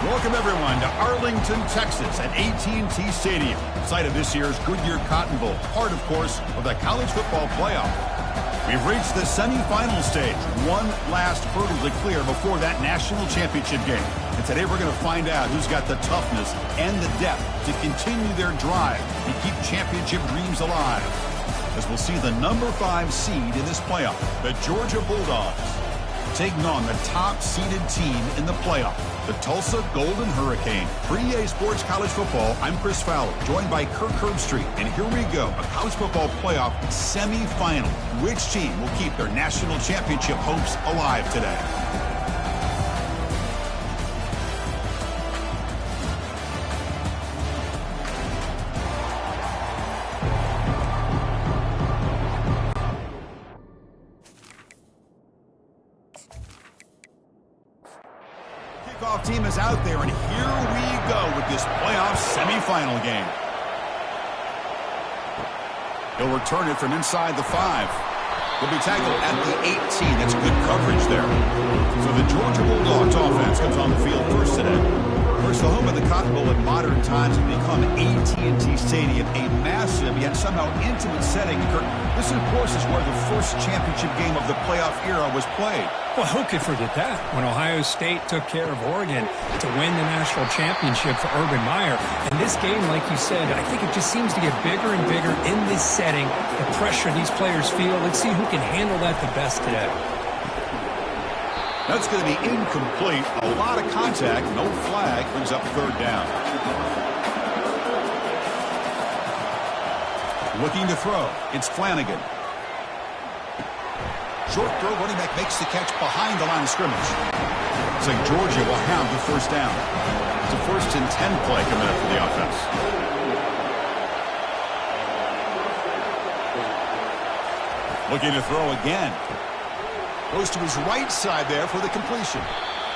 Welcome, everyone, to Arlington, Texas at AT&T Stadium, site of this year's Goodyear Cotton Bowl, part, of course, of the college football playoff. We've reached the semifinal stage, one last hurdle to clear before that national championship game. And today we're going to find out who's got the toughness and the depth to continue their drive and keep championship dreams alive. As we'll see the number 5 seed in this playoff, the Georgia Bulldogs, taking on the top-seeded team in the playoff, the Tulsa Golden Hurricane. For EA Sports College Football, I'm Chris Fowler, joined by Kirk Herbstreit. And here we go, a college football playoff semifinal. Which team will keep their national championship hopes alive today? Kickoff team is out there, and here we go with this playoff semifinal game. He'll return it from inside the 5. He'll be tackled at the 18. That's good coverage there. So the Georgia Bulldogs offense comes on the field first today. Of course, the home of the Cotton Bowl in modern times has become AT&T Stadium, a massive yet somehow intimate setting. This, of course, is where the first championship game of the playoff era was played. Well, who could forget that? When Ohio State took care of Oregon to win the national championship for Urban Meyer. And this game, like you said, I think it just seems to get bigger and bigger in this setting. The pressure these players feel. Let's see who can handle that the best today. That's going to be incomplete. A lot of contact. No flag. Brings up third down. Looking to throw. It's Flanagan. Short throw, running back makes the catch behind the line of scrimmage. Looks like Georgia will have the first down. It's a 1st and 10 play coming up for the offense. Looking to throw again. Goes to his right side there for the completion.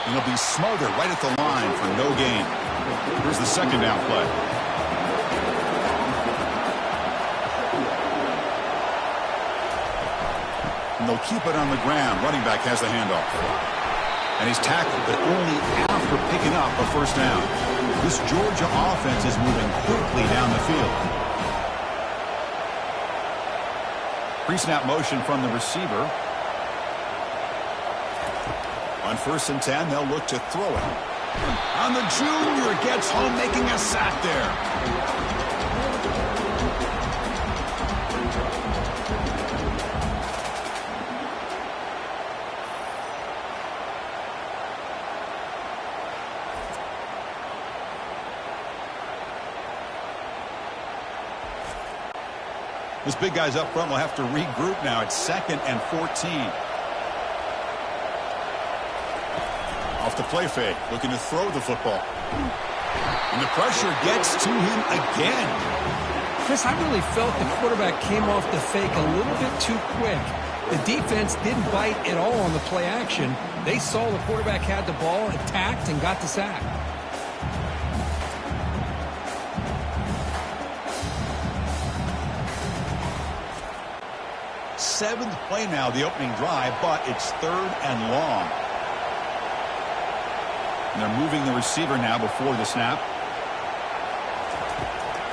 And he'll be smothered right at the line for no gain. Here's the second down play. And they'll keep it on the ground. Running back has the handoff. And he's tackled, but only after picking up a first down. This Georgia offense is moving quickly down the field. Pre-snap motion from the receiver. On 1st and 10, they'll look to throw it. On the junior, gets home, making a sack there. This big guy's up front will have to regroup now. It's 2nd and 14. Off the play fake, looking to throw the football. And the pressure gets to him again. Chris, I really felt the quarterback came off the fake a little bit too quick. The defense didn't bite at all on the play action. They saw the quarterback had the ball, attacked, and got the sack. Seventh play now, the opening drive, but it's 3rd and long. And they're moving the receiver now before the snap.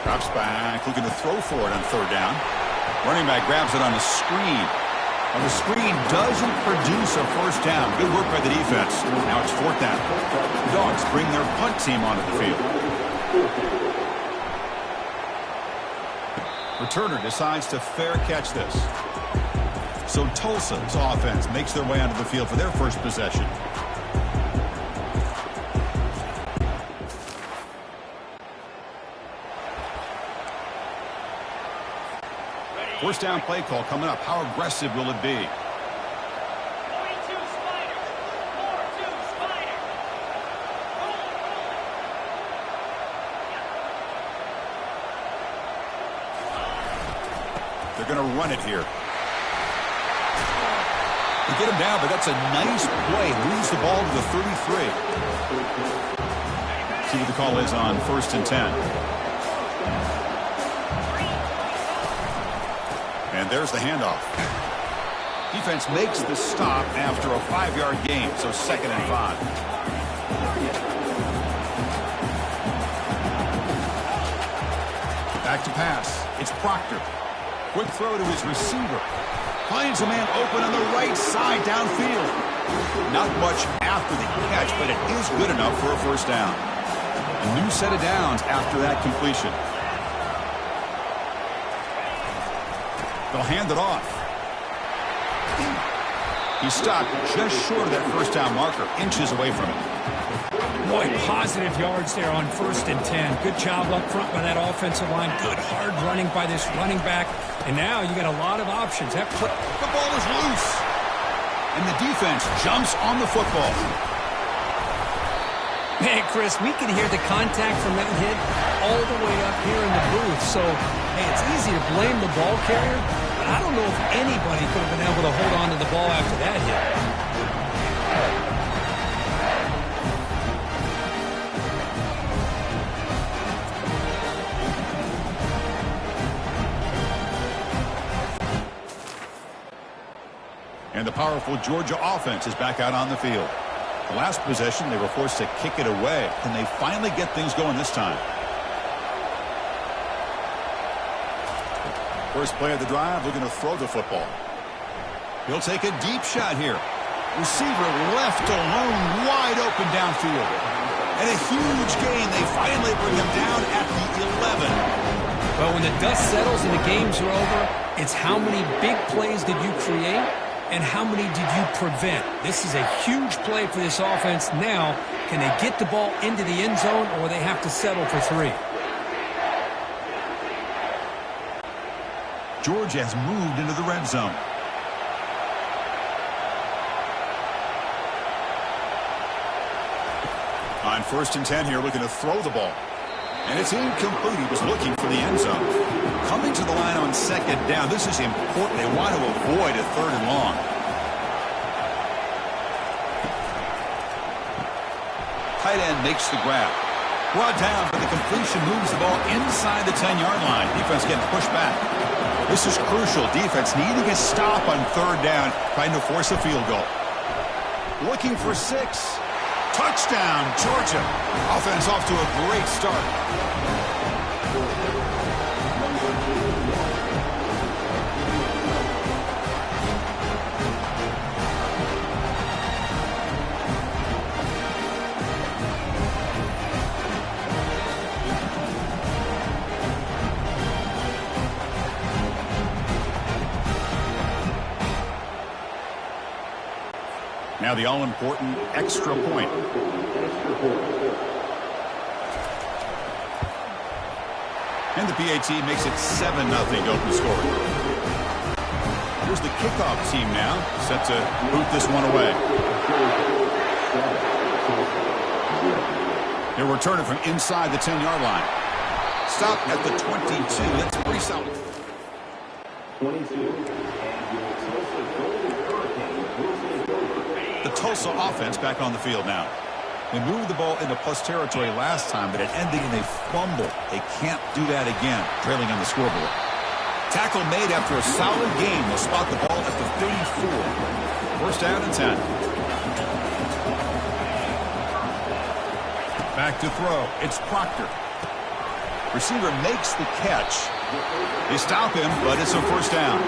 Drops back, looking to throw for it on 3rd down. Running back grabs it on the screen. And the screen doesn't produce a first down. Good work by the defense. Now it's 4th down. The Dogs bring their punt team onto the field. Returner decides to fair catch this. So Tulsa's offense makes their way onto the field for their first possession. First down play call coming up. How aggressive will it be? 42 Spider. 42 Spider. They're going to run it here. They get him down, but that's a nice play. Moves the ball to the 33. See what the call is on 1st and 10. And there's the handoff. Defense makes the stop after a 5-yard gain, so 2nd and 5. Back to pass. It's Proctor. Quick throw to his receiver. Finds a man open on the right side downfield. Not much after the catch, but it is good enough for a first down. A new set of downs after that completion. They'll hand it off. He stopped just short of that first down marker, inches away from it. Boy, positive yards there on 1st and 10. Good job up front by that offensive line. Good hard running by this running back. And now you got a lot of options. The ball is loose. And the defense jumps on the football. Man, Chris, we can hear the contact from that hit all the way up here in the booth. So, hey, it's easy to blame the ball carrier, but I don't know if anybody could have been able to hold on to the ball after that hit. And the powerful Georgia offense is back out on the field. The last possession, they were forced to kick it away. Can they finally get things going this time? First play of the drive, looking to throw the football. He'll take a deep shot here. Receiver left alone, wide open downfield. And a huge gain. They finally bring him down at the 11. Well, when the dust settles and the games are over, it's how many big plays did you create and how many did you prevent? This is a huge play for this offense. Now, can they get the ball into the end zone, or they have to settle for 3? Georgia has moved into the red zone. On 1st and 10 here, looking to throw the ball. And it's incomplete. He was looking for the end zone. Coming to the line on 2nd down. This is important. They want to avoid a 3rd and long. Tight end makes the grab. Brought down, but the completion moves the ball inside the 10-yard line. Defense getting pushed back. This is crucial. Defense needing a stop on 3rd down, trying to force a field goal. Looking for 6. Touchdown, Georgia. Offense off to a great start. Now the all-important extra point. And the PAT makes it 7-0 to open scoring. Here's the kickoff team now, set to boot this one away. They'll return it from inside the 10-yard line. Stop at the 22. That's pretty solid. 22. The Tulsa offense back on the field now. They moved the ball into plus territory last time, but it ended in a fumble. They can't do that again, trailing on the scoreboard. Tackle made after a solid game. They'll spot the ball at the 34. First down and 10. Back to throw. It's Proctor. Receiver makes the catch. They stop him, but it's a first down.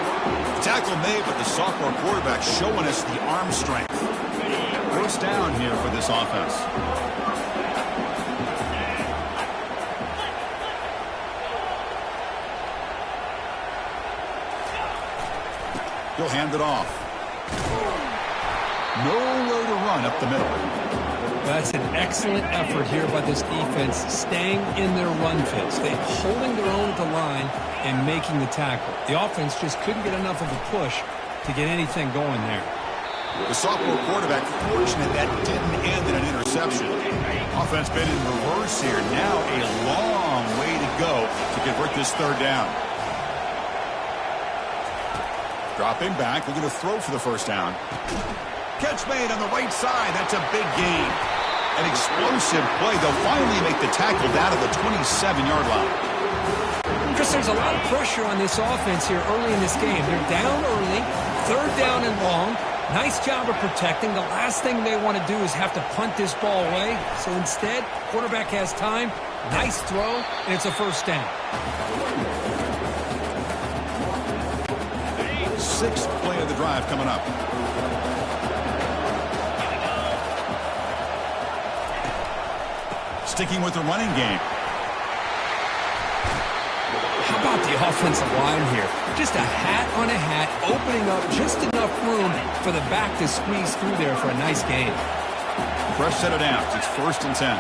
The tackle made, but the sophomore quarterback showing us the arm strength. First down here for this offense. He'll hand it off. Nowhere to run up the middle. That's an excellent effort here by this defense, staying in their run fits. They're holding their own at the line and making the tackle. The offense just couldn't get enough of a push to get anything going there. The sophomore quarterback fortunate that didn't end in an interception. Offense been in reverse here. Now a long way to go to convert this 3rd down. Dropping back, looking to throw for the first down. Catch made on the right side. That's a big gain. An explosive play. They'll finally make the tackle down to the 27-yard line. Chris, there's a lot of pressure on this offense here early in this game. They're down early, 3rd down and long. Nice job of protecting. The last thing they want to do is have to punt this ball away. So instead, quarterback has time, Nice throw, and it's a first down. Sixth play of the drive coming up. Sticking with the running game. How about the offensive line here? Just a hat on a hat, opening up just enough room for the back to squeeze through there for a nice gain. Fresh set of downs. It's 1st and 10.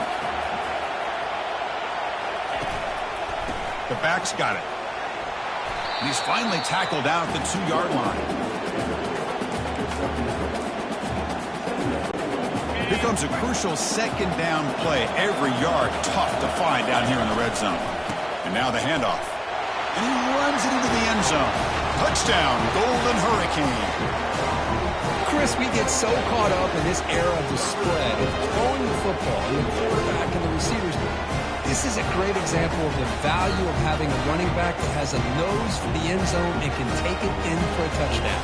The back's got it. And he's finally tackled out at the 2-yard line. Here comes a crucial second down play. Every yard tough to find down here in the red zone. And now the handoff. And he runs it into the end zone. Touchdown, Golden Hurricane. Chris, we get so caught up in this era of the spread and throwing the football and the quarterback and the receivers. This is a great example of the value of having a running back that has a nose for the end zone and can take it in for a touchdown.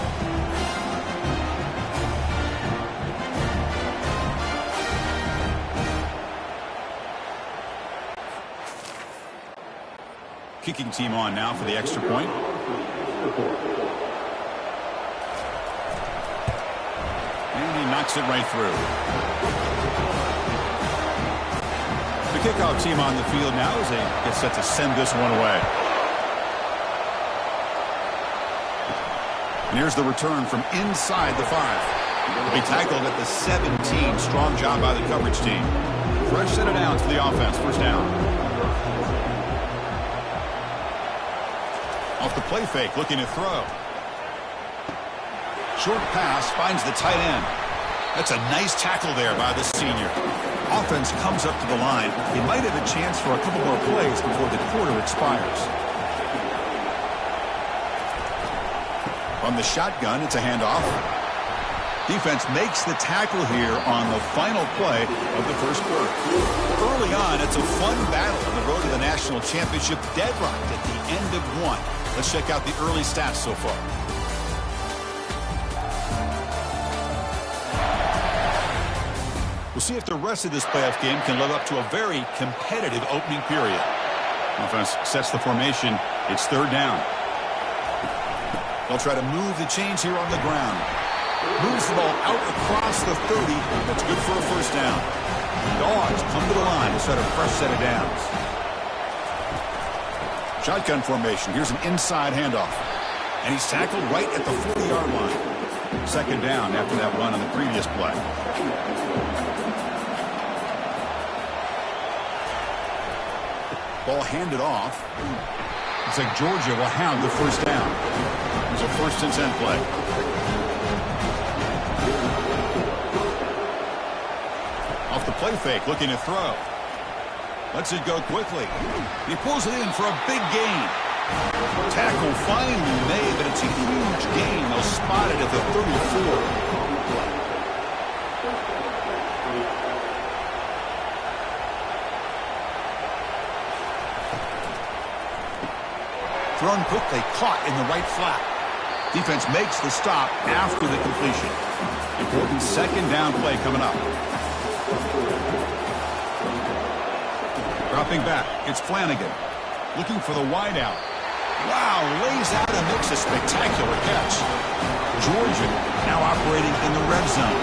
Kicking team on now for the extra point. And he knocks it right through. The kickoff team on the field now as they get set to send this one away. And here's the return from inside the 5. He'll be tackled at the 17. Strong job by the coverage team. Fresh set of downs for the offense. First down. Off the play fake, looking to throw. Short pass finds the tight end. That's a nice tackle there by the senior. Offense comes up to the line. He might have a chance for a couple more plays before the quarter expires. From the shotgun, it's a handoff. Defense makes the tackle here on the final play of the first quarter. Early on, it's a fun battle on the road to the national championship, deadlocked at the end of one. Let's check out the early stats so far. We'll see if the rest of this playoff game can live up to a very competitive opening period. Offense sets the formation. It's 3rd down. They'll try to move the chains here on the ground. Moves the ball out across the 30. That's good for a first down. Dogs come to the line to set a fresh set of downs. Shotgun formation. Here's an inside handoff. And he's tackled right at the 40-yard line. 2nd down after that run on the previous play. Ball handed off. Looks like Georgia will have the first down. It's a 1st and 10 play. Off the play fake, looking to throw. Lets it go quickly. He pulls it in for a big gain. Tackle finally made, but it's a huge gain. They'll spot it at the 34. Thrown quickly, caught in the right flat. Defense makes the stop after the completion. Important 2nd down play coming up. Dropping back, it's Flanagan. Looking for the wide out. Wow, lays out and makes a spectacular catch. Georgia now operating in the red zone.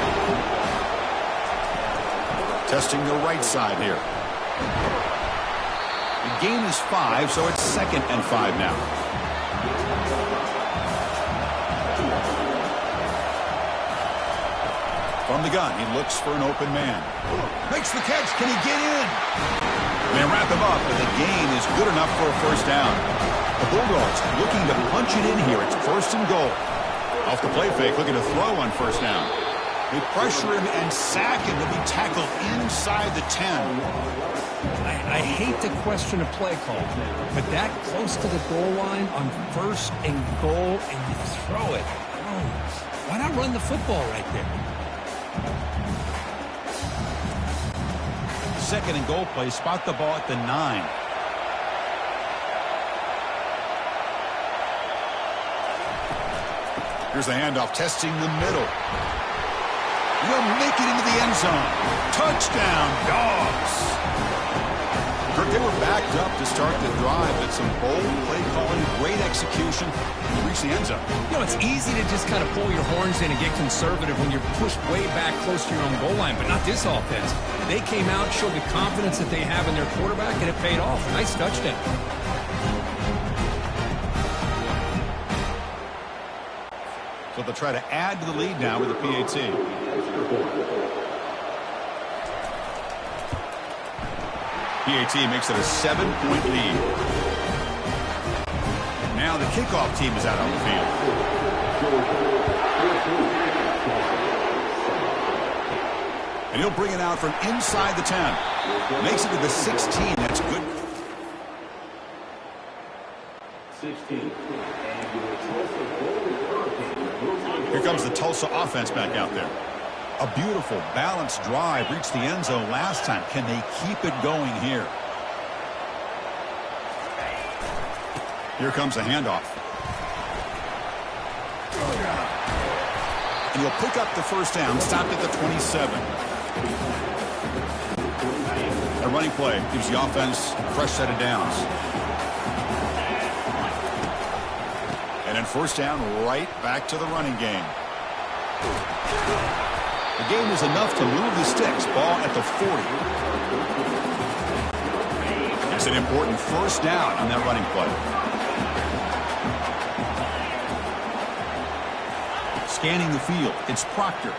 Testing the right side here. The gain is 5, so it's 2nd and 5 now. From the gun, he looks for an open man. Makes the catch. Can he get in? They wrap him up, but the gain is good enough for a first down. The Bulldogs looking to punch it in here. It's 1st and goal. Off the play fake, looking to throw on 1st down. They pressure him and sack him to be tackled inside the 10. I hate to question a play call, but that close to the goal line on 1st and goal, and you throw it. Oh, why not run the football right there? 2nd and goal play. Spot the ball at the 9. Here's the handoff, testing the middle. He'll make it into the end zone. Touchdown, Dogs. Kirk, they were backed up to start the drive, but some bold play calling, great execution, and reach the end zone. You know, it's easy to just kind of pull your horns in and get conservative when you're pushed way back close to your own goal line, but not this offense. They came out, showed the confidence that they have in their quarterback, and it paid off. Nice touchdown. So they'll try to add to the lead now with the PAT. PAT makes it a 7-point lead. Now the kickoff team is out on the field. And he'll bring it out from inside the 10. Makes it to the 16. That's good. 16. Here comes the Tulsa offense back out there. A beautiful, balanced drive. Reached the end zone last time. Can they keep it going here? Here comes a handoff. And he'll pick up the first down. Stopped at the 27. A running play gives the offense a fresh set of downs. And then first down, right back to the running game. The game is enough to move the sticks. Ball at the 40. That's an important first down on that running play. Scanning the field, it's Proctor.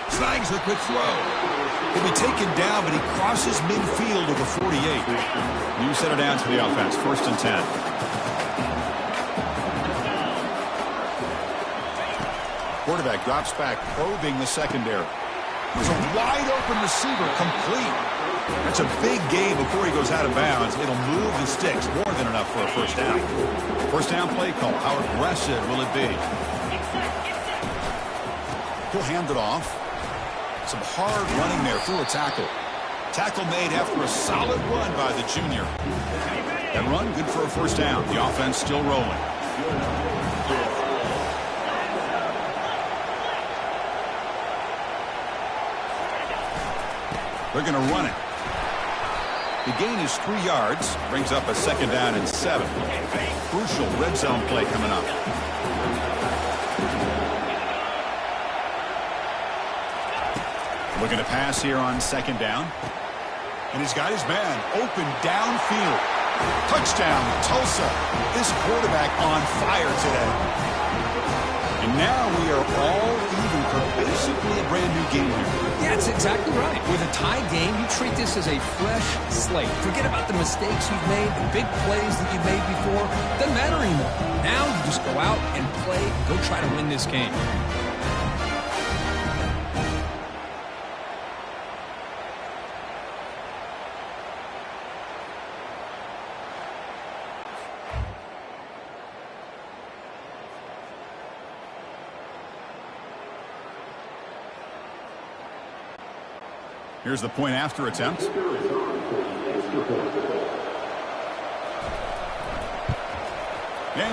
Snags a quick throw. He'll be taken down, but he crosses midfield to the 48. New center down to the offense, 1st and 10. Quarterback drops back, probing the secondary. There's a wide-open receiver, complete. That's a big gain before he goes out of bounds. It'll move the sticks, more than enough for a first down. First down play call. How aggressive will it be? He'll hand it off. Some hard running there through a tackle. Tackle made after a solid run by the junior. That run, good for a first down. The offense still rolling. They're going to run it. The gain is 3 yards. Brings up a 2nd down and 7. Crucial red zone play coming up. Looking to pass here on 2nd down. And he's got his man open downfield. Touchdown, Tulsa. This quarterback on fire today. And now we are all even for basically a brand new game here. Yeah, that's exactly right. With a tie game, you treat this as a fresh slate. Forget about the mistakes you've made, the big plays that you've made before. Doesn't matter anymore. Now you just go out and play and go try to win this game. Here's the point after attempt. And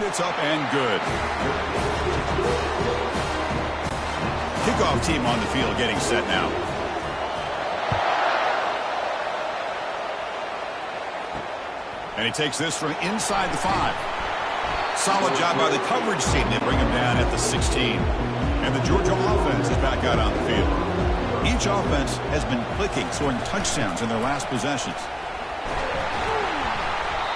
it's up and good. Kickoff team on the field getting set now. And he takes this from inside the 5. Solid job by the coverage team. They bring him down at the 16. And the Georgia offense is back out on the field. Each offense has been clicking, scoring touchdowns in their last possessions.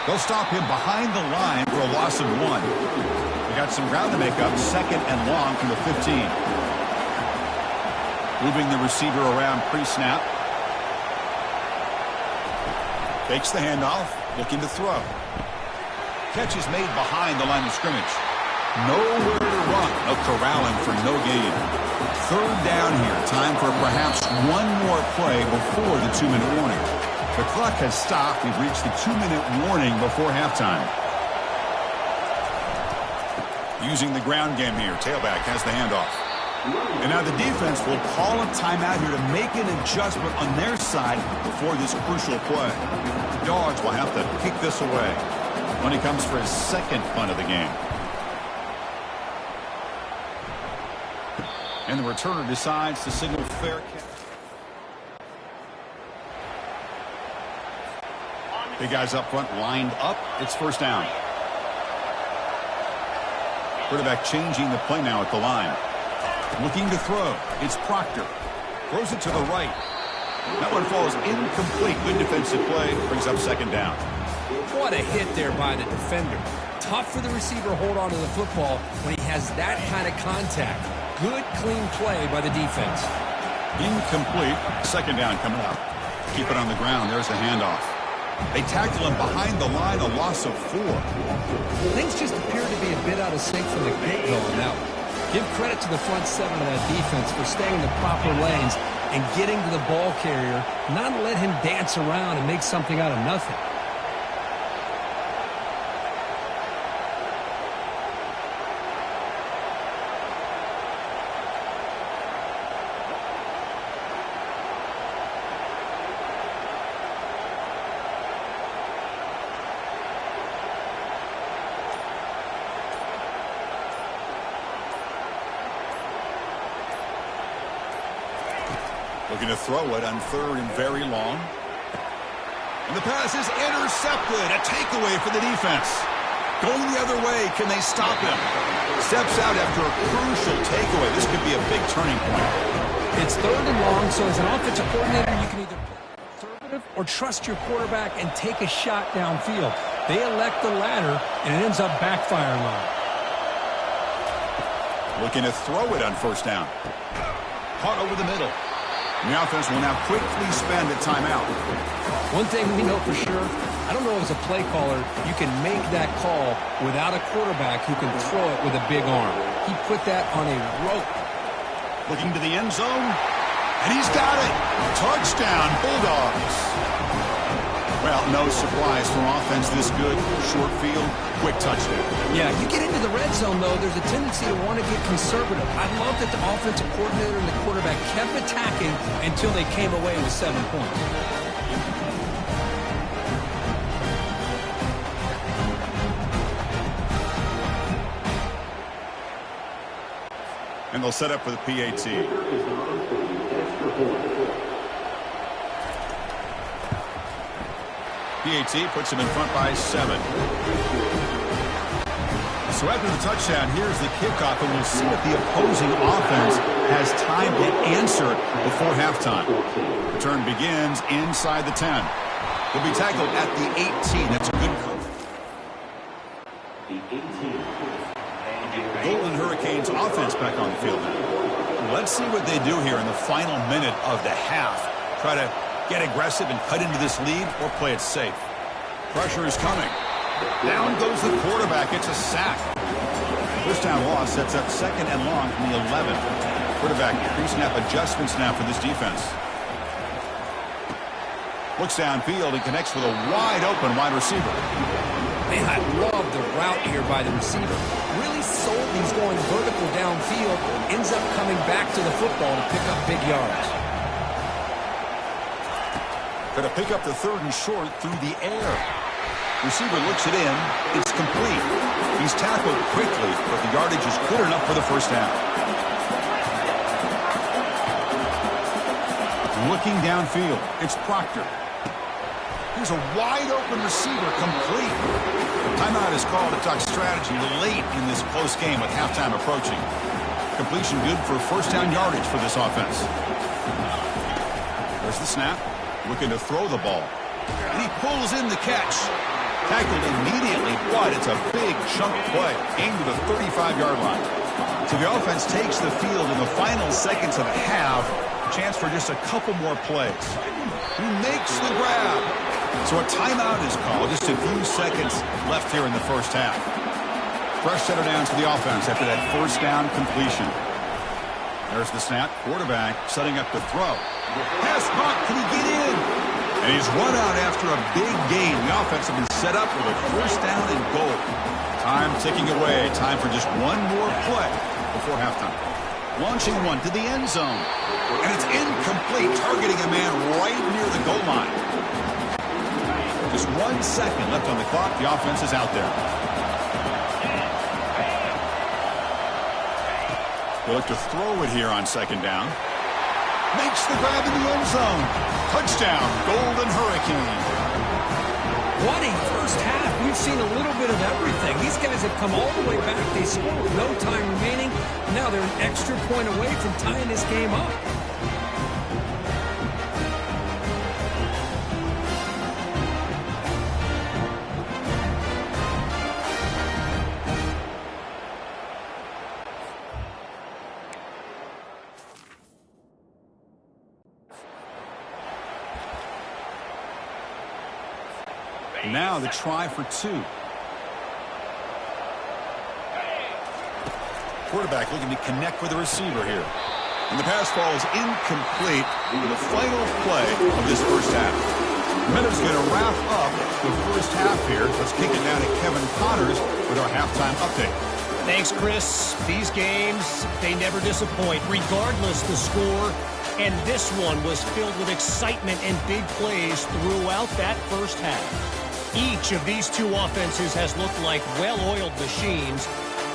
They'll stop him behind the line for a loss of 1. They got some ground to make up, 2nd and long from the 15. Moving the receiver around pre-snap. Takes the handoff, looking to throw. Catch is made behind the line of scrimmage. Nowhere to run. No corralling for no gain. 3rd down here. Time for perhaps one more play before the 2-minute warning. The clock has stopped. We've reached the 2-minute warning before halftime. Using the ground game here. Tailback has the handoff. And now the defense will call a timeout here to make an adjustment on their side before this crucial play. The Dogs will have to kick this away when he comes for his 2nd punt of the game. And the returner decides to signal fair catch. Big guys up front lined up. It's first down. Quarterback changing the play now at the line. Looking to throw. It's Proctor. Throws it to the right. That one falls incomplete. Good defensive play. Brings up second down. What a hit there by the defender. Tough for the receiver to hold on to the football when he has that kind of contact. Good, clean play by the defense. Incomplete. Second down coming up. Keep it on the ground. There's the handoff. They tackle him behind the line, a loss of 4. Things just appear to be a bit out of sync from the get-go on that one. Give credit to the front 7 of that defense for staying in the proper lanes and getting to the ball carrier, not let him dance around and make something out of nothing. Looking to throw it on 3rd and very long. And the pass is intercepted. A takeaway for the defense. Going the other way. Can they stop him? Steps out after a crucial takeaway. This could be a big turning point. It's 3rd and long, so as an offensive coordinator, you can either play conservative or trust your quarterback and take a shot downfield. They elect the latter, and it ends up backfiring on them. Looking to throw it on first down. Caught over the middle. And the offense will now quickly spend a timeout. One thing we know for sure, I don't know as a play caller, you can make that call without a quarterback who can throw it with a big arm. He put that on a rope. Looking to the end zone. And he's got it. Touchdown, Bulldogs. Well, no surprise from offense this good. Short field, quick touchdown. Yeah, you get into the red zone, though, there's a tendency to want to get conservative. I love that the offensive coordinator and the quarterback kept attacking until they came away with 7 points. And they'll set up for the PAT. PAT puts him in front by 7. So after the touchdown, here's the kickoff, and we'll see if the opposing offense has time to answer before halftime. Return begins inside the 10. He'll be tackled at the 18. That's a good cover. The 18. Golden Hurricanes offense back on the field now. Let's see what they do here in the final minute of the half. Try to get aggressive and cut into this lead or play it safe. Pressure is coming. Down goes the quarterback. It's a sack. First down loss sets up 2nd and long from the 11. Quarterback pre-snap adjustments now for this defense. Looks downfield and connects with a wide-open wide receiver. Man, I love the route here by the receiver. Really sold he's going vertical downfield. Ends up coming back to the football to pick up big yards. Going to pick up the 3rd and short through the air. Receiver looks it in. It's complete. He's tackled quickly, but the yardage is good enough for the first down. Looking downfield. It's Proctor. Here's a wide-open receiver, complete. Timeout is called to talk strategy late in this close game with halftime approaching. Completion good for first down yardage for this offense. There's the snap. Looking to throw the ball. And he pulls in the catch. Tackled immediately, but it's a big chunk play. Aimed at the 35-yard line. So the offense takes the field in the final seconds of the half. Chance for just a couple more plays. He makes the grab. So a timeout is called. Just a few seconds left here in the first half. Fresh set of downs for the offense after that first down completion. There's the snap. Quarterback setting up to throw. Pass caught. Can he get in? And he's run out after a big gain. The offense has been set up with a first down and goal. Time ticking away. Time for just one more play before halftime. Launching one to the end zone. And it's incomplete, targeting a man right near the goal line. Just 1 second left on the clock. The offense is out there. They look to throw it here on second down. Makes the grab in the end zone. Touchdown, Golden Hurricane. What a first half. We've seen a little bit of everything. These guys have come all the way back. They scored with no time remaining. Now they're an extra point away from tying this game up. Now the try for two. Quarterback looking to connect with the receiver here. And the pass falls incomplete in the final play of this first half. Minutes going to wrap up the first half here. Let's kick it down to Kevin Connors with our halftime update. Thanks, Chris. These games, they never disappoint, regardless the score. And this one was filled with excitement and big plays throughout that first half. Each of these two offenses has looked like well-oiled machines,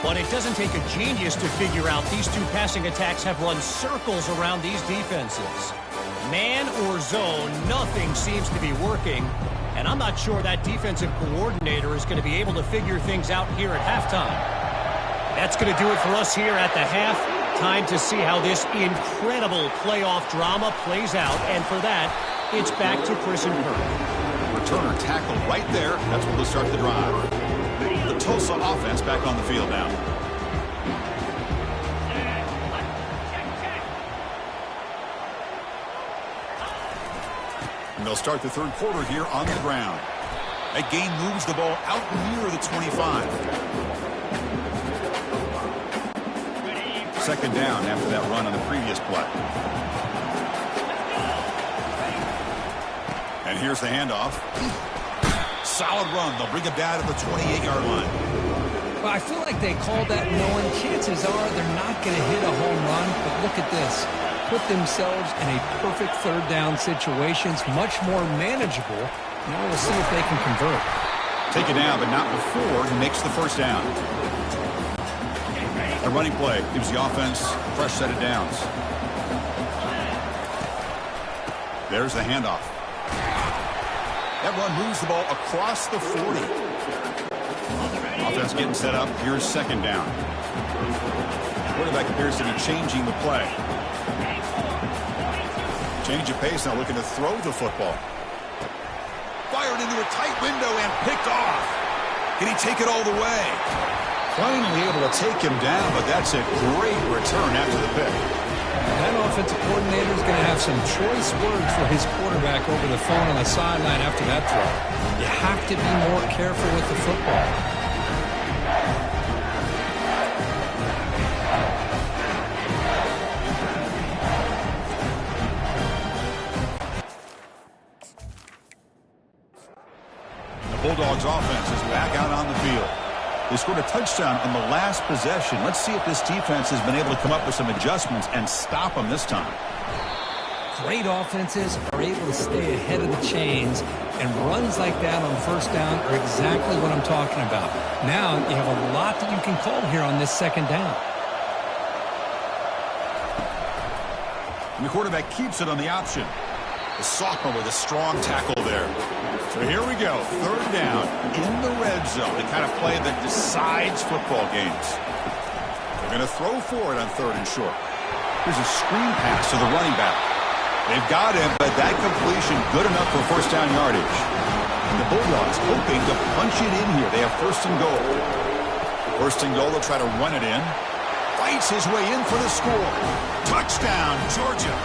but it doesn't take a genius to figure out these two passing attacks have run circles around these defenses. Man or zone, nothing seems to be working, and I'm not sure that defensive coordinator is going to be able to figure things out here at halftime. That's going to do it for us here at the half. Time to see how this incredible playoff drama plays out, and for that, it's back to Chris and Kirk. Returner tackled right there. That's what will start the drive. The Tulsa offense back on the field now. And they'll start the third quarter here on the ground. That game moves the ball out near the 25. Second down after that run on the previous play. And here's the handoff. Solid run. They'll bring it down to the 28-yard line. Well, I feel like they called that knowing chances are they're not going to hit a home run. But look at this. Put themselves in a perfect third down situation. It's much more manageable. Now we'll see if they can convert. Take it down, but not before he makes the first down. The running play gives the offense a fresh set of downs. There's the handoff. That run moves the ball across the 40. Offense getting set up. Here's second down. Quarterback appears to be changing the play. Change of pace, now looking to throw the football. Fired into a tight window and picked off. Can he take it all the way? Finally able to take him down, but that's a great return after the pick. That offensive coordinator is going to have some choice words for his quarterback over the phone on the sideline after that throw. You have to be more careful with the football. The Bulldogs offense is back out on the field. They scored a touchdown on the last possession. Let's see if this defense has been able to come up with some adjustments and stop them this time. Great offenses are able to stay ahead of the chains, and runs like that on first down are exactly what I'm talking about. Now you have a lot that you can call here on this second down. And the quarterback keeps it on the option. The sophomore with a strong tackle there. So here we go, third down in the red zone, the kind of play that decides football games. They're going to throw for it on third and short. Here's a screen pass to the running back. They've got him, but that completion good enough for first down yardage. And the Bulldogs hoping to punch it in here. They have first and goal. First and goal, they'll try to run it in. Fights his way in for the score. Touchdown, Georgia.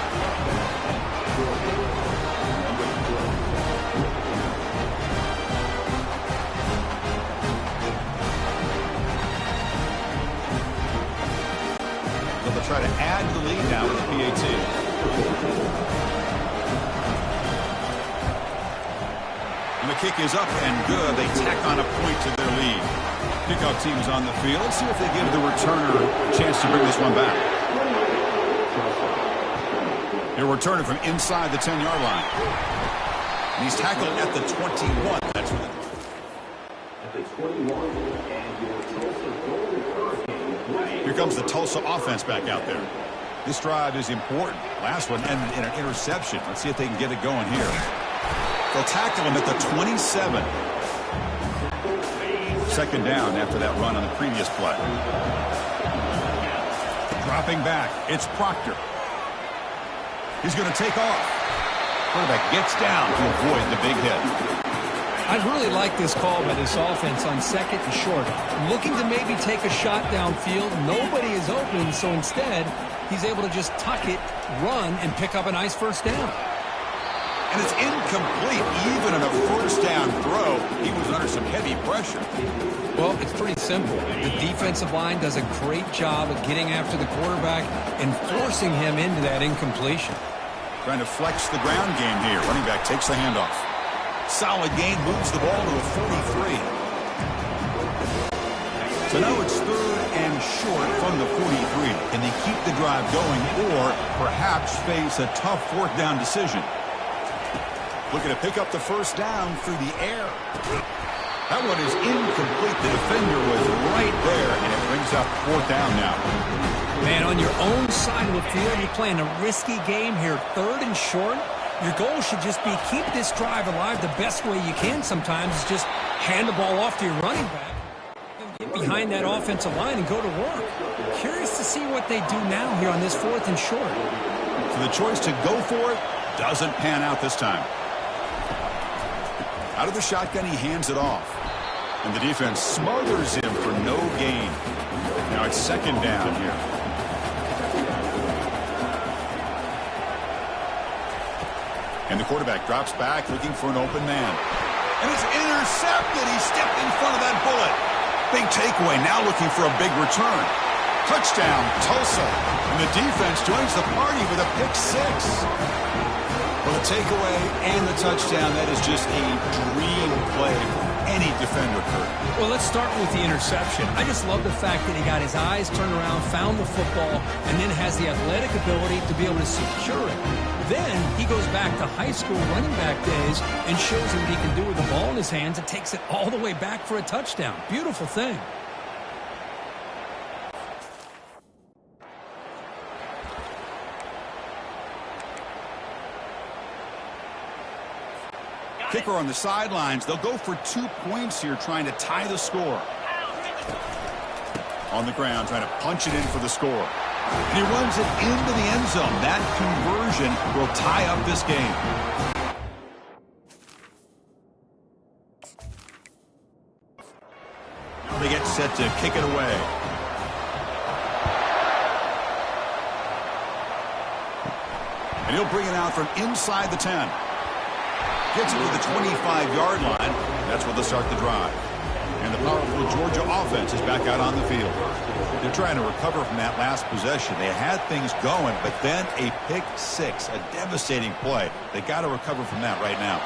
They'll try to add to the lead now with the PAT. And the kick is up and good. They tack on a point to their lead. Kickoff team's on the field. Let's see if they give the returner a chance to bring this one back. He'll return it from inside the 10-yard line. And he's tackled at the 21. That's what At the 21, and your Tulsa Golden Hurricanes. Here comes the Tulsa offense back out there. This drive is important. Last one ended in an interception. Let's see if they can get it going here. They'll tackle him at the 27. Second down after that run on the previous play. Dropping back, it's Proctor. He's going to take off. Quarterback gets down to avoid the big hit. I really like this call by this offense on second and short. Looking to maybe take a shot downfield. Nobody is open, so instead, he's able to just tuck it, run, and pick up a nice first down. And it's incomplete. Even on a first down throw, he was under some heavy pressure. Well, it's pretty simple. The defensive line does a great job of getting after the quarterback and forcing him into that incompletion. Trying to flex the ground game here. Running back takes the handoff. Solid gain, moves the ball to a 43. So now it's third and short from the 43. Can they keep the drive going or perhaps face a tough fourth down decision? Looking to pick up the first down through the air. That one is incomplete. The defender was right there, and it brings up fourth down now. Man, on your own side of the field, you're playing a risky game here. Third and short. Your goal should just be keep this drive alive the best way you can sometimes is just hand the ball off to your running back and get behind that offensive line and go to work. Curious to see what they do now here on this fourth and short. So the choice to go for it doesn't pan out this time. Out of the shotgun, he hands it off. And the defense smothers him for no gain. Now it's second down here. And the quarterback drops back looking for an open man. And it's intercepted. He stepped in front of that bullet. Big takeaway, now looking for a big return. Touchdown, Tulsa. And the defense joins the party with a pick six. Well, the takeaway and the touchdown, that is just a dream play for any defender, Kurt. Well, let's start with the interception. I just love the fact that he got his eyes turned around, found the football, and then has the athletic ability to be able to secure it. Then he goes back to high school running back days and shows him what he can do with the ball in his hands and takes it all the way back for a touchdown. Beautiful thing. Kicker on the sidelines. They'll go for 2 points here, trying to tie the score. On the ground, trying to punch it in for the score. And he runs it into the end zone. That conversion will tie up this game. They get set to kick it away. And he'll bring it out from inside the 10. Gets it to the 25-yard line. That's where they'll start the drive. And the powerful Georgia offense is back out on the field. They're trying to recover from that last possession. They had things going, but then a pick six, a devastating play. They got to recover from that right now.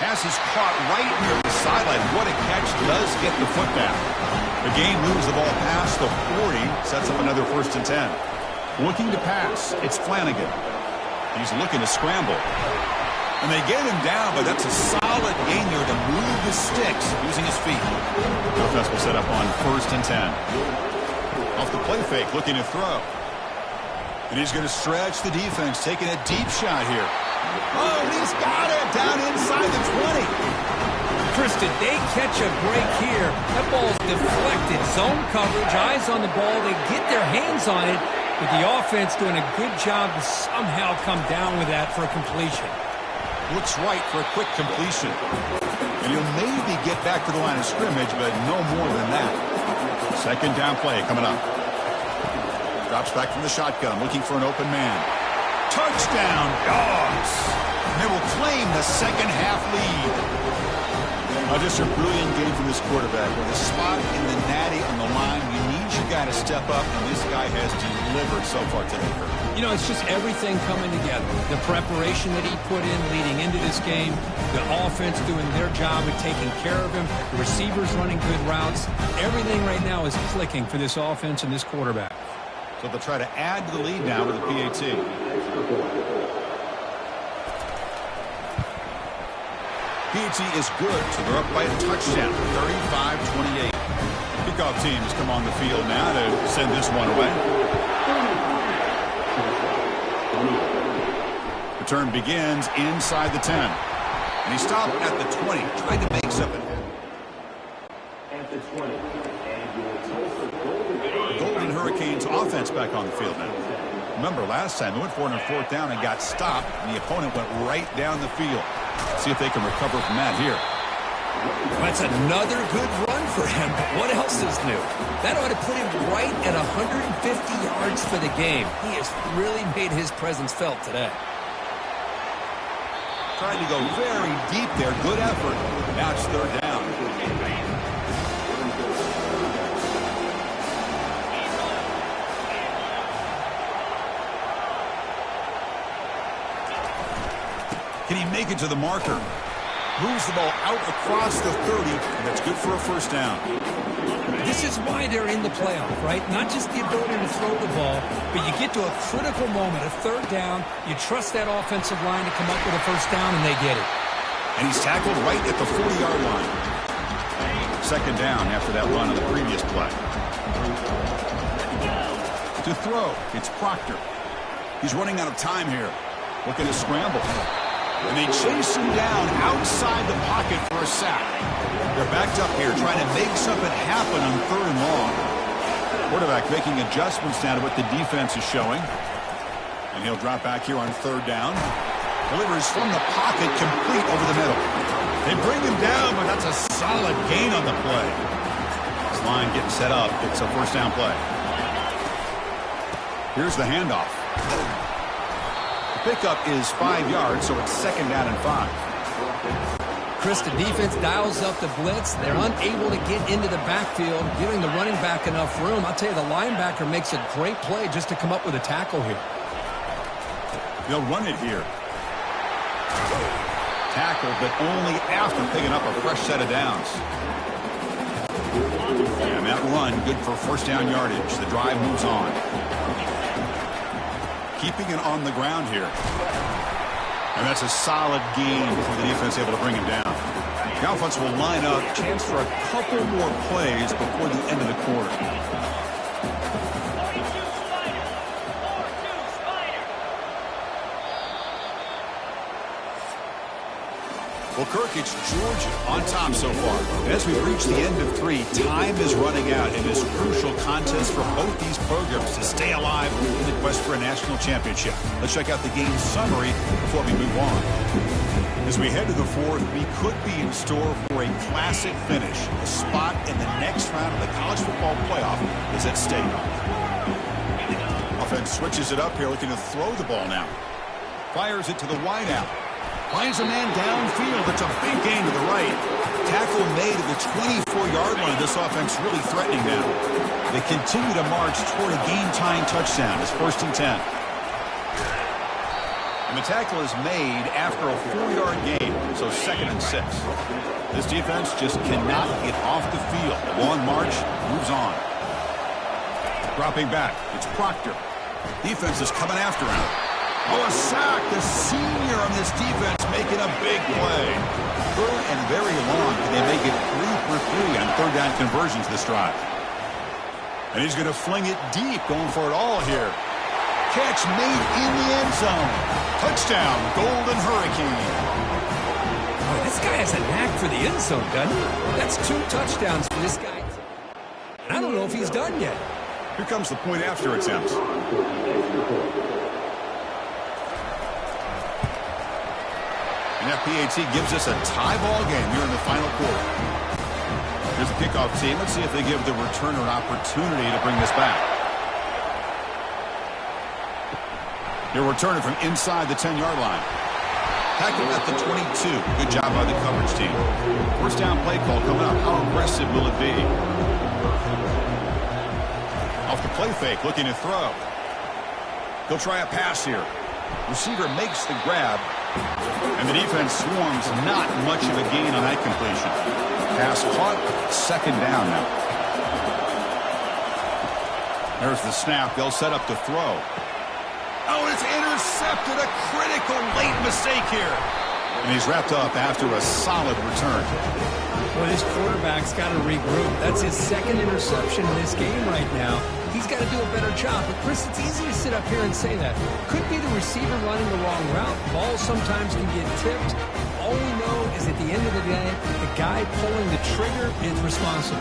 Pass is caught right near the sideline. What a catch, does get the foot back. The game moves the ball past the 40, sets up another 1st and 10. Looking to pass, it's Flanagan. He's looking to scramble. And they get him down, but that's a solid gain there to move the sticks using his feet. The offense will set up on 1st and 10. Off the play fake, looking to throw. And he's going to stretch the defense, taking a deep shot here. Oh, he's got it down inside the 20. Chris, did they catch a break here? That ball's deflected. Zone coverage, eyes on the ball. They get their hands on it, but the offense doing a good job to somehow come down with that for a completion. Looks right for a quick completion. And he'll maybe get back to the line of scrimmage, but no more than that. Second down play coming up. Drops back from the shotgun, looking for an open man. Touchdown, Dogs! And they will claim the second half lead. Just a brilliant game from this quarterback. With a spot in the natty on the line, you need your guy to step up, and this guy has delivered so far today, Kurt. You know, it's just everything coming together. The preparation that he put in leading into this game, the offense doing their job of taking care of him, the receivers running good routes. Everything right now is clicking for this offense and this quarterback. So they'll try to add to the lead now with the PAT. PAT is good, so they're up by a touchdown, 35-28. Kickoff teams come on the field now to send this one away. Return begins inside the 10. And he stopped at the 20, trying to make something. At the 20, and your Tulsa Golden Golden Hurricanes offense back on the field now. Remember, last time they went for it on fourth down and got stopped, and the opponent went right down the field. See if they can recover from that here. That's another good run for him, but what else is new? That ought to put him right at 150 yards for the game. He has really made his presence felt today. Trying to go very deep there. Good effort. Now it's third down. Can he make it to the marker? Moves the ball out across the 30, and that's good for a first down. This is why they're in the playoff, right? Not just the ability to throw the ball, but you get to a critical moment, a third down, you trust that offensive line to come up with a first down, and they get it. And he's tackled right at the 40-yard line. Second down after that run on the previous play. To throw, it's Proctor. He's running out of time here. Looking to scramble. And they chase him down outside the pocket for a sack. They're backed up here trying to make something happen on third and long. Quarterback making adjustments now to what the defense is showing. And he'll drop back here on third down. Delivers from the pocket, complete over the middle. They bring him down, but that's a solid gain on the play. This line getting set up. It's a first down play. Here's the handoff. Pickup is 5 yards, so it's second down and 5. Chris, the defense dials up the blitz. They're unable to get into the backfield, giving the running back enough room. I'll tell you, the linebacker makes a great play just to come up with a tackle here. They'll run it here. Tackle, but only after picking up a fresh set of downs. And that run, good for first down yardage. The drive moves on. Keeping it on the ground here. And that's a solid gain for the defense, able to bring him down. The offense will line up. Chance for a couple more plays before the end of the quarter. Well, Kirk, it's Georgia on top so far. As we reach the end of 3, time is running out in this crucial contest for both these programs to stay alive in the quest for a national championship. Let's check out the game summary before we move on. As we head to the 4th, we could be in store for a classic finish. A spot in the next round of the college football playoff is at stake. Offense switches it up here, looking to throw the ball now. Fires it to the wideout. Finds a man downfield. It's a big gain to the right. Tackle made at the 24-yard line. This offense really threatening now. They continue to march toward a game-tying touchdown. It's 1st and 10. And the tackle is made after a 4-yard gain, so 2nd and 6. This defense just cannot get off the field. Long march, moves on. Dropping back, it's Proctor. Defense is coming after him. Oh, a sack. The senior on this defense making a big play. Third and very long. And they make it 3 for 3 on third down conversions this drive. And he's going to fling it deep, going for it all here. Catch made in the end zone. Touchdown, Golden Hurricane. Boy, this guy has a knack for the end zone, doesn't he? That's 2 touchdowns for this guy. And I don't know if he's done yet. Here comes the point after attempts. And that PAT gives us a tie ball game here in the final quarter. Here's the kickoff team. Let's see if they give the returner an opportunity to bring this back. They're returning from inside the 10-yard line. Tackle at the 22. Good job by the coverage team. First down play call coming up. How aggressive will it be? Off the play fake, looking to throw. He'll try a pass here. Receiver makes the grab. And the defense swarms. Not much of a gain on that completion. Pass caught. 2nd down now. There's the snap. They'll set up to throw. Oh, it's intercepted. A critical late mistake here. And he's wrapped up after a solid return. Well, this quarterback's got to regroup. That's his 2nd interception in this game right now. he's got to do a better job. But, Chris, it's easy to sit up here and say that. Could be the receiver running the wrong route. Balls sometimes can get tipped. All we know is at the end of the day, the guy pulling the trigger is responsible.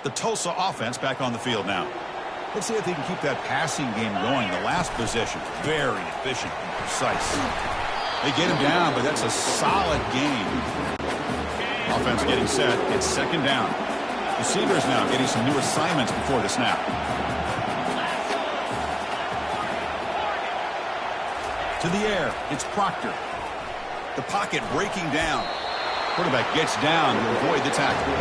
The Tulsa offense back on the field now. Let's see if they can keep that passing game going. The last possession, very efficient and precise. They get him down, but that's a solid game. Offense getting set. It's second down. Receivers now getting some new assignments before the snap. To the air, it's Proctor. The pocket breaking down. Quarterback gets down to avoid the tackle.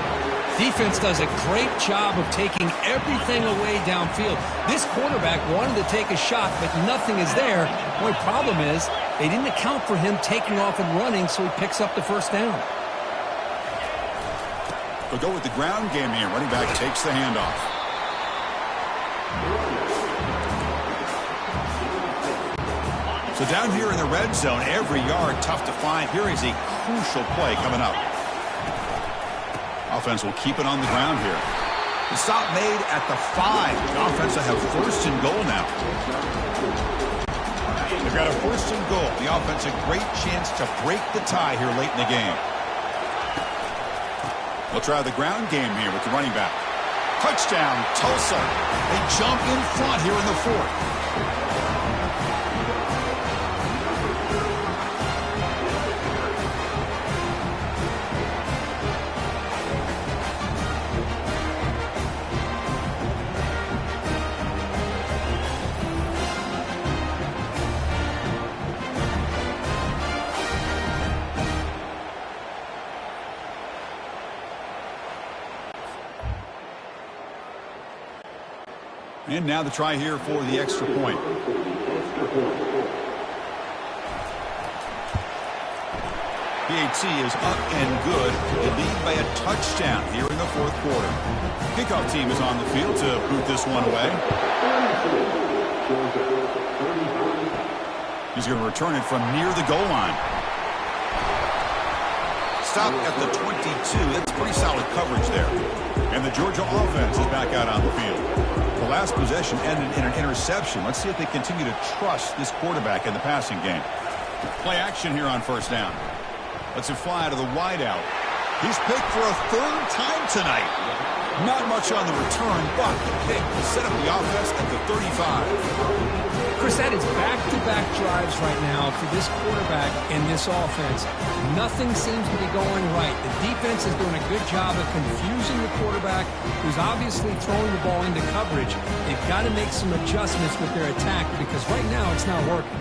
Defense does a great job of taking everything away downfield. This quarterback wanted to take a shot, but nothing is there. The only problem is they didn't account for him taking off and running, so he picks up the first down. They'll go with the ground game here. Running back takes the handoff. So down here in the red zone, every yard tough to find. Here is a crucial play coming up. Offense will keep it on the ground here. The stop made at the 5. The offense will have first and goal now. They've got a first and goal. The offense a great chance to break the tie here late in the game. We'll try the ground game here with the running back. Touchdown, Tulsa. They jump in front here in the 4th. And now the try here for the extra point. PAT is up and good. They lead by a touchdown here in the 4th quarter. Kickoff team is on the field to boot this one away. He's going to return it from near the goal line. Stop at the 22. That's pretty solid coverage there. And the Georgia offense is back out on the field. The last possession ended in an interception. Let's see if they continue to trust this quarterback in the passing game. Play action here on first down. Lets it fly to the wideout. He's picked for a 3rd time tonight. Not much on the return, but the pick will set up the offense at the 35. Chris, that is back-to-back drives right now for this quarterback and this offense. Nothing seems to be going right. The defense is doing a good job of confusing the quarterback, who's obviously throwing the ball into coverage. They've got to make some adjustments with their attack because right now it's not working.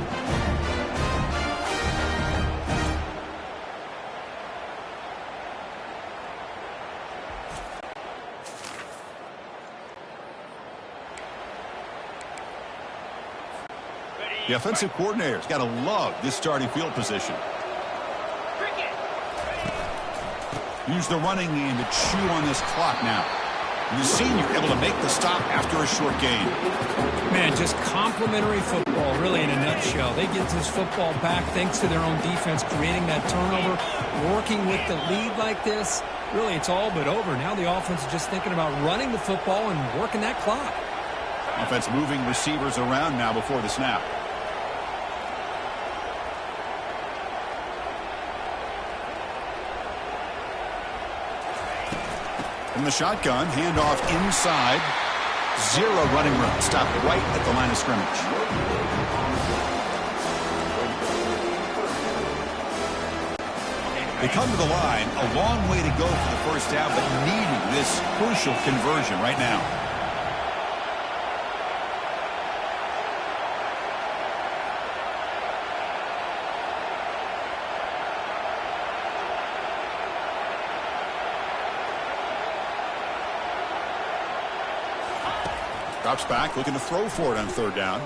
The offensive coordinator's got to love this starting field position. Use the running game to chew on this clock now. And the senior able to make the stop after a short gain. Man, just complimentary football, really, in a nutshell. They get this football back thanks to their own defense, creating that turnover, working with the lead like this. Really, it's all but over. Now the offense is just thinking about running the football and working that clock. Offense moving receivers around now before the snap. From the shotgun, handoff inside. Zero running room. Stopped right at the line of scrimmage. They come to the line, a long way to go for the first down, but needing this crucial conversion right now. Drops back, looking to throw for it on third down.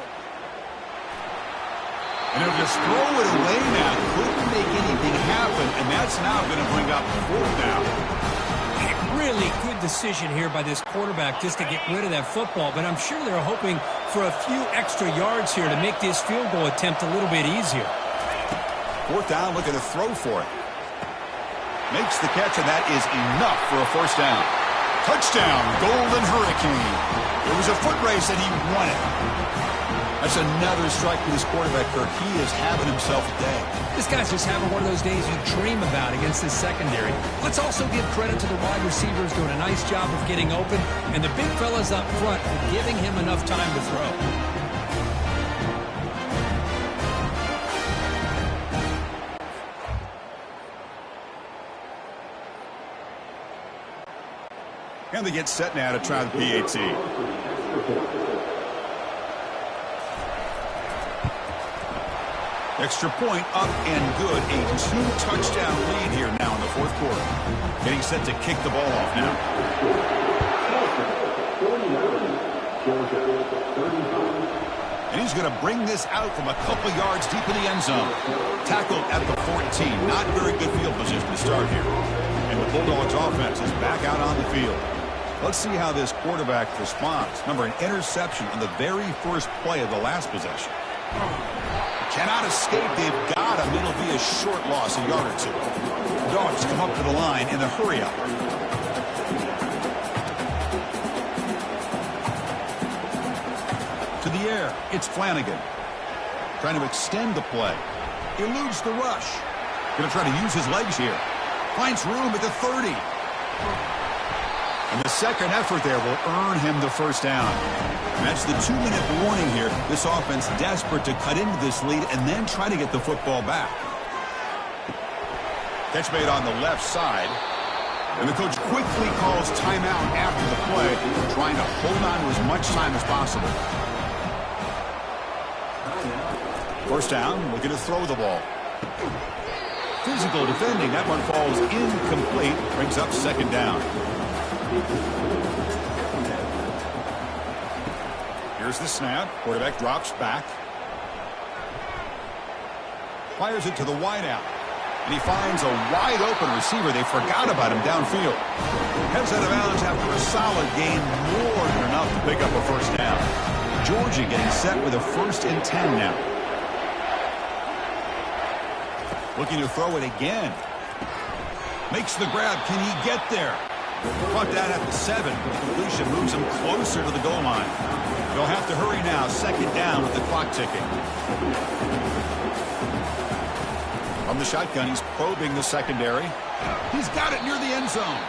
And he'll just throw it away now. Couldn't make anything happen, and that's now going to bring up fourth down. A really good decision here by this quarterback just to get rid of that football, but I'm sure they're hoping for a few extra yards here to make this field goal attempt a little bit easier. Fourth down, looking to throw for it. Makes the catch, and that is enough for a first down. Touchdown, Golden Hurricane. It was a foot race, and he won it. That's another strike for this quarterback, Kirk. He is having himself a day. This guy's just having one of those days you dream about against this secondary. Let's also give credit to the wide receivers doing a nice job of getting open, and the big fellas up front for giving him enough time to throw. And they get set now to try the PAT. Extra point up and good. A 2-touchdown lead here now in the fourth quarter. Getting set to kick the ball off now. And he's going to bring this out from a couple yards deep in the end zone. Tackled at the 14. Not very good field position to start here. And the Bulldogs offense is back out on the field. Let's see how this quarterback responds. Remember, an interception on the very first play of the last possession. Cannot escape. They've got him. It'll be a short loss, a yard or two. The Dogs come up to the line in the hurry-up. To the air, it's Flanagan. Trying to extend the play. Eludes the rush. Going to try to use his legs here. Finds room at the 30. And the second effort there will earn him the first down. And that's the 2-minute warning here. This offense desperate to cut into this lead and then try to get the football back. Catch made on the left side. And the coach quickly calls timeout after the play, trying to hold on to as much time as possible. First down, looking to throw the ball. Physical defending. That one falls incomplete. Brings up second down. Here's the snap. Quarterback drops back. Fires it to the wideout. And he finds a wide open receiver. They forgot about him downfield. Heads out of bounds after a solid gain. More than enough to pick up a first down. Georgia getting set with a 1st and 10 now. Looking to throw it again. Makes the grab. Can he get there? Caught that at the 7. The completion moves him closer to the goal line. They'll have to hurry now. Second down with the clock ticking. From the shotgun, he's probing the secondary. He's got it near the end zone.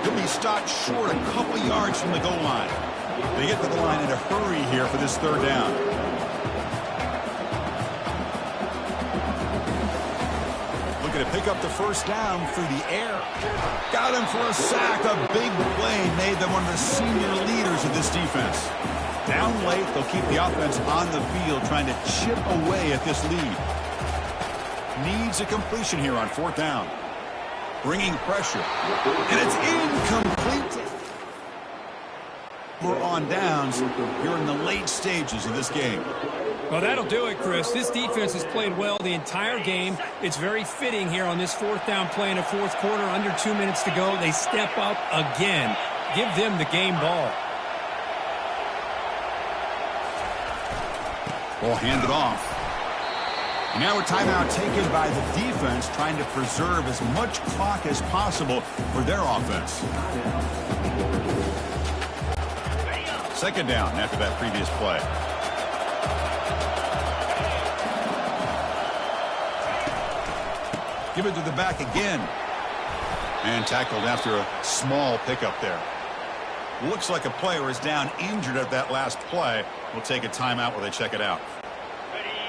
He'll be stopped short a couple yards from the goal line. They get to the line in a hurry here for this third down. To pick up the first down through the air. Got him for a sack. A big play made them one of the senior leaders of this defense. Down late, they'll keep the offense on the field trying to chip away at this lead. Needs a completion here on fourth down. Bringing pressure. And it's incomplete. We're on downs here in the late stages of this game. Well, that'll do it, Chris. This defense has played well the entire game. It's very fitting here on this fourth down play in the fourth quarter. Under 2 minutes to go. They step up again. Give them the game ball. Ball handed off. And now a timeout taken by the defense, trying to preserve as much clock as possible for their offense. Second down after that previous play. Give it to the back again. And tackled after a small pickup there. Looks like a player is down injured at that last play. We'll take a timeout while they check it out.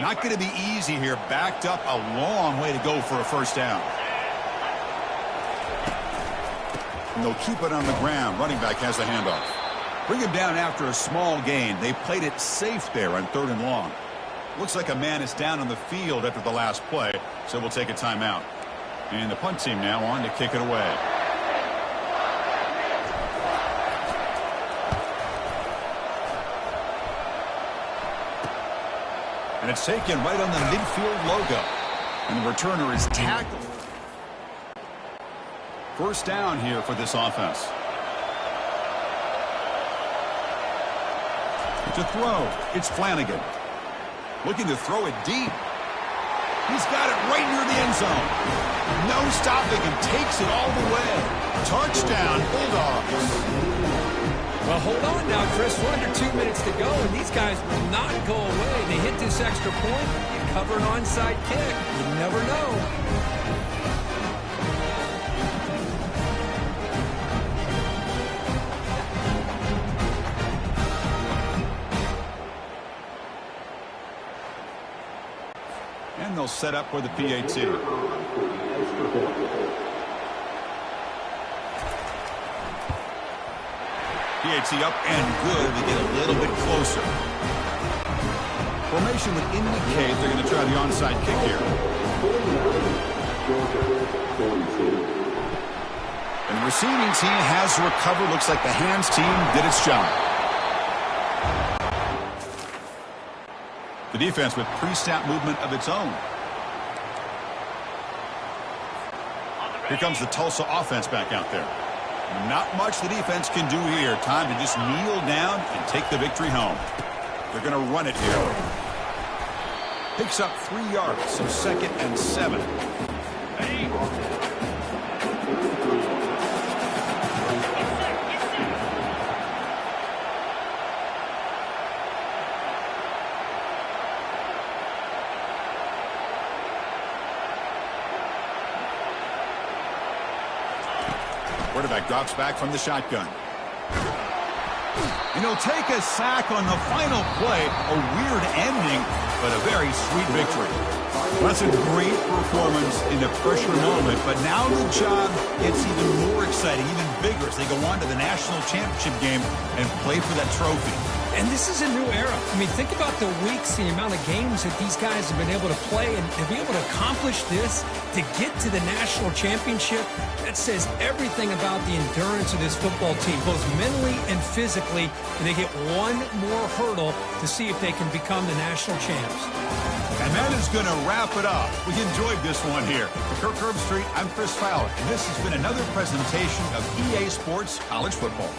Not going to be easy here. Backed up a long way to go for a first down. And they'll keep it on the ground. Running back has the handoff. Bring him down after a small gain. They played it safe there on 3rd and long. Looks like a man is down on the field after the last play, so we'll take a timeout. And the punt team now on to kick it away. And it's taken right on the midfield logo. And the returner is tackled. First down here for this offense. To throw, it's Flanagan. Looking to throw it deep. He's got it right near the end zone. No stopping him. Takes it all the way. Touchdown, Bulldogs. Well, hold on now, Chris. We're under 2 minutes to go, and these guys will not go away. They hit this extra point and cover an onside kick. You never know. And they'll set up for the PAT. PAT up and good to get a little bit closer. Formation would indicate they're going to try the onside kick here. And the receiving team has recovered. Looks like the hands team did its job. The defense with pre-snap movement of its own. Here comes the Tulsa offense back out there. Not much the defense can do here. Time to just kneel down and take the victory home. They're going to run it here. Picks up 3 yards, so 2nd and 7. Quarterback drops back from the shotgun. And he'll take a sack on the final play. A weird ending, but a very sweet victory. That's a great performance in a pressure moment, but now the job gets even more exciting, even bigger as they go on to the national championship game and play for that trophy. And this is a new era. I mean, think about the weeks, the amount of games that these guys have been able to play, and to be able to accomplish this, to get to the national championship, that says everything about the endurance of this football team, both mentally and physically, and they get one more hurdle to see if they can become the national champs. And that is going to wrap it up. We enjoyed this one here. For Kirk Herbstreit, I'm Chris Fowler, and this has been another presentation of EA Sports College Football.